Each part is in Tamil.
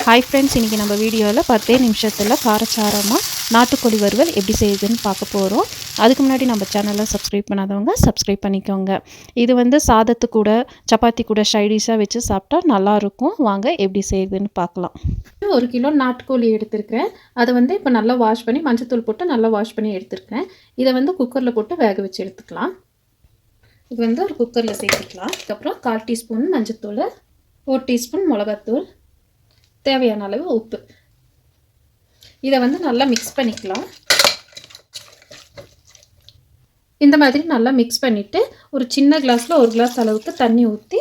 ஹாய் ஃப்ரெண்ட்ஸ், இன்றைக்கி நம்ம வீடியோவில் 10 நிமிஷத்தில் காரச்சாரமாக நாட்டுக்கோழி வறுவல் எப்படி செய்யுதுன்னு பார்க்க போகிறோம். அதுக்கு முன்னாடி நம்ம சேனலை சப்ஸ்கிரைப் பண்ணாதவங்க சப்ஸ்கிரைப் பண்ணிக்கோங்க. இது வந்து சாதத்து கூட சப்பாத்தி கூட சைடிஷாக வச்சு சாப்பிட்டா நல்லாயிருக்கும். வாங்க எப்படி செய்யுதுன்னு பார்க்கலாம். 1 கிலோ நாட்டுக்கோழி எடுத்துருக்கிறேன். அதை வந்து இப்போ நல்லா வாஷ் பண்ணி மஞ்சத்தூள் போட்டு நல்லா வாஷ் பண்ணி எடுத்துருக்கேன். இதை வந்து குக்கரில் போட்டு வேக வச்சு எடுத்துக்கலாம். இது வந்து ஒரு குக்கரில் சேர்த்துக்கலாம். அதுக்கப்புறம் 1/4 டீஸ்பூன் மஞ்சத்தூள், 1 டீஸ்பூன் மிளகாத்தூள், தேவையான அளவு உப்பு. இதை வந்து நல்லா மிக்ஸ் பண்ணிக்கலாம். இந்த மாதிரி நல்லா மிக்ஸ் பண்ணிவிட்டு ஒரு சின்ன கிளாஸில் 1 கிளாஸ் அளவுக்கு தண்ணி ஊற்றி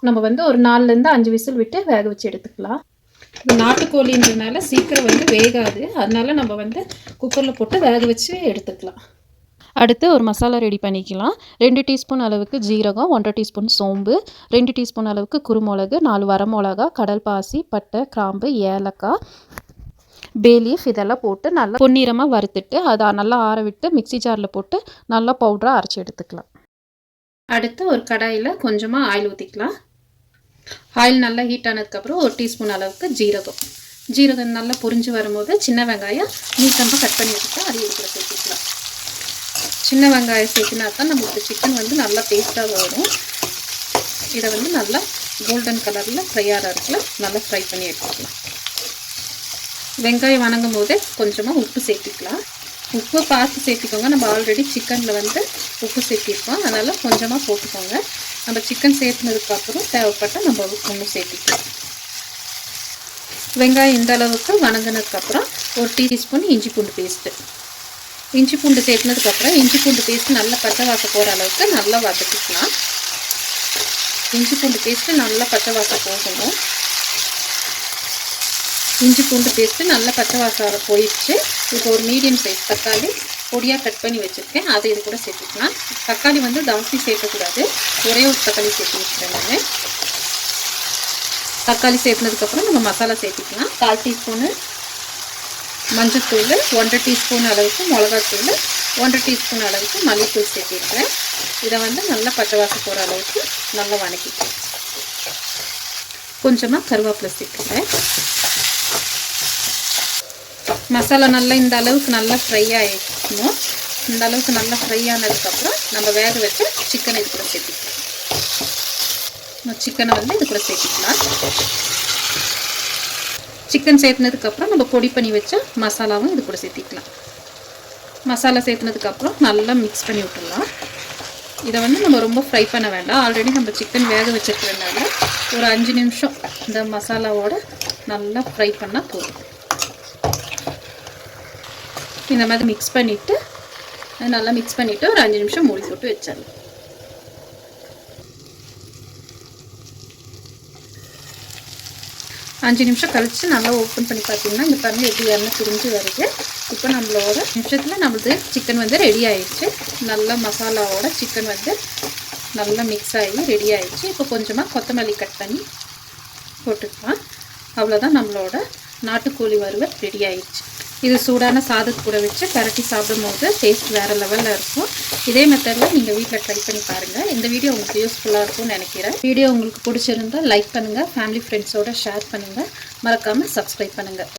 நம்ம வந்து ஒரு 4லேருந்து 5 விசில் விட்டு வேக வச்சு எடுத்துக்கலாம். இது நாட்டுக்கோழின்றதுனால சீக்கிரம் வந்து வேகாது, அதனால நம்ம வந்து குக்கரில் போட்டு வேக வச்சு எடுத்துக்கலாம். அடுத்து ஒரு மசாலா ரெடி பண்ணிக்கலாம். 2 டீஸ்பூன் அளவுக்கு ஜீரகம், 1/2 டீஸ்பூன் சோம்பு, 2 டீஸ்பூன் அளவுக்கு குருமிளகு, 4 வரமிளகா, கடல் பாசி, பட்டை, கிராம்பு, ஏலக்காய், பே லீஃப் இதெல்லாம் போட்டு நல்லா பொன்னிறமாக வறுத்துட்டு அதை நல்லா ஆற விட்டு மிக்ஸி ஜாரில் போட்டு நல்லா பவுடராக அரைச்சி எடுத்துக்கலாம். அடுத்து ஒரு கடாயில் கொஞ்சமாக ஆயில் ஊற்றிக்கலாம். ஆயில் நல்லா ஹீட் ஆனதுக்கப்புறம் 1 டீஸ்பூன் அளவுக்கு ஜீரகம் நல்லா பொரிஞ்சு வரும்போது சின்ன வெங்காயம் நீட்டமாக கட் பண்ணி வச்சுட்டு அதை இருக்கிற சேர்த்துக்கலாம். சின்ன வெங்காயம் சேர்த்துனா தான் நம்மளுக்கு சிக்கன் வந்து நல்லா டேஸ்ட்டாக வரும். இதை வந்து நல்லா கோல்டன் கலரில் ஃப்ரை ஆகிறதுக்குள்ள நல்லா ஃப்ரை பண்ணி எடுத்துக்கலாம். வெங்காயம் வணங்கும் போதே கொஞ்சமாக உப்பு சேர்த்துக்கலாம். உப்பு பார்த்து சேர்த்துக்கோங்க. நம்ம ஆல்ரெடி சிக்கனில் வந்து உப்பு சேர்த்திருக்கோம், அதனால் கொஞ்சமாக போட்டுக்கோங்க. நம்ம சிக்கன் சேர்த்துனதுக்கப்புறம் தேவைப்பட்டால் நம்ம உப்பு சேர்த்துக்கலாம். வெங்காயம் இந்த அளவுக்கு வணங்கினதுக்கப்புறம் 1 டீஸ்பூன் இஞ்சி பூண்டு பேஸ்ட்டு. இஞ்சி பூண்டு சேர்த்துனதுக்கப்புறம் இஞ்சி பூண்டு பேஸ்ட்டு நல்லா பச்சை வாசம் போகிற அளவுக்கு நல்லா வதக்கிக்கலாம். இஞ்சி பூண்டு பேஸ்ட்டு நல்லா பச்சை வாசம் போகணும். இஞ்சி பூண்டு பேஸ்ட்டு நல்லா பச்சை வாசம் போயிடுச்சு. இப்போ ஒரு மீடியம் சைஸ் தக்காளி பொடியாக கட் பண்ணி வச்சுருக்கேன், அதை இது கூட சேர்த்துக்கலாம். தக்காளி வந்து ஜாஸ்தி சேர்க்கக்கூடாது, ஒரே ஒரு தக்காளி சேர்த்து வச்சுருக்கேன் நான். தக்காளி சேர்த்துனதுக்கப்புறம் நம்ம மசாலா சேர்த்துக்கலாம். 1/4 டீஸ்பூனு மஞ்சத்தூள், 1/2 டீஸ்பூன் அளவுக்கு மிளகாத்தூள், 1/2 டீஸ்பூன் அளவுக்கு மல்லித்தூள் சேர்த்திருக்கிறேன். இதை வந்து நல்லா பச்சை வாசம் போகிற அளவுக்கு நல்லா வதக்கிக்கலாம். கொஞ்சமாக கருவேப்பிலை சேர்த்துக்கிறேன். மசாலா நல்லா இந்த அளவுக்கு நல்லா ஃப்ரை ஆகிடணும். இந்த அளவுக்கு நல்லா ஃப்ரை ஆனதுக்கப்புறம் நம்ம வேக வச்சு சிக்கனை இது கூட சேர்த்துக்கலாம். சிக்கனை வந்து இது கூட சேர்த்துக்கலாம். சிக்கன் சேர்த்துனதுக்கப்புறம் நம்ம பொடி பண்ணி வச்ச மசாலாவும் இது கூட சேர்த்திக்கலாம். மசாலா சேர்த்துனதுக்கப்புறம் நல்லா மிக்ஸ் பண்ணி விட்டுடலாம். இதை வந்து நம்ம ரொம்ப ஃப்ரை பண்ண வேண்டாம், ஆல்ரெடி நம்ம சிக்கன் வேக வச்சுருக்கிறதுனால ஒரு 5 நிமிஷம் இந்த மசாலாவோட நல்லா ஃப்ரை பண்ணால் போதும். இந்த மாதிரி மிக்ஸ் பண்ணிவிட்டு நல்லா மிக்ஸ் பண்ணிவிட்டு ஒரு 5 நிமிஷம் மூடி போட்டு வச்சிடலாம். அஞ்சு நிமிஷம் கழித்து நல்லா ஓப்பன் பண்ணி பார்த்தீங்கன்னா இந்த பாருங்கள் எப்படி எண்ணெய் பிரிஞ்சு வருது. இப்போ நம்மளோட நிமிஷத்தில் நம்மளது சிக்கன் வந்து ரெடி ஆகிடுச்சு. நல்லா மசாலாவோட சிக்கன் வந்து நல்லா மிக்ஸ் ஆகி ரெடி ஆகிடுச்சு. இப்போ கொஞ்சமாக கொத்தமல்லி கட் பண்ணி போட்டுக்கலாம். அவ்வளோதான், நம்மளோட நாட்டுக்கோழி வறுவல் ரெடி ஆகிடுச்சு. இது சூடான சாதத்து கூட வச்சு பரட்டி சாப்பிடும்போது டேஸ்ட் வேறு லெவலில் இருக்கும். இதே மெத்தடில் நீங்கள் வீட்டில் ட்ரை பண்ணி பாருங்கள். இந்த வீடியோ உங்களுக்கு யூஸ்ஃபுல்லாக இருக்கும்னு நினைக்கிறேன். வீடியோ உங்களுக்கு பிடிச்சிருந்தால் லைக் பண்ணுங்கள், ஃபேமிலி ஃப்ரெண்ட்ஸோடு ஷேர் பண்ணுங்கள், மறக்காமல் சப்ஸ்கிரைப் பண்ணுங்கள்.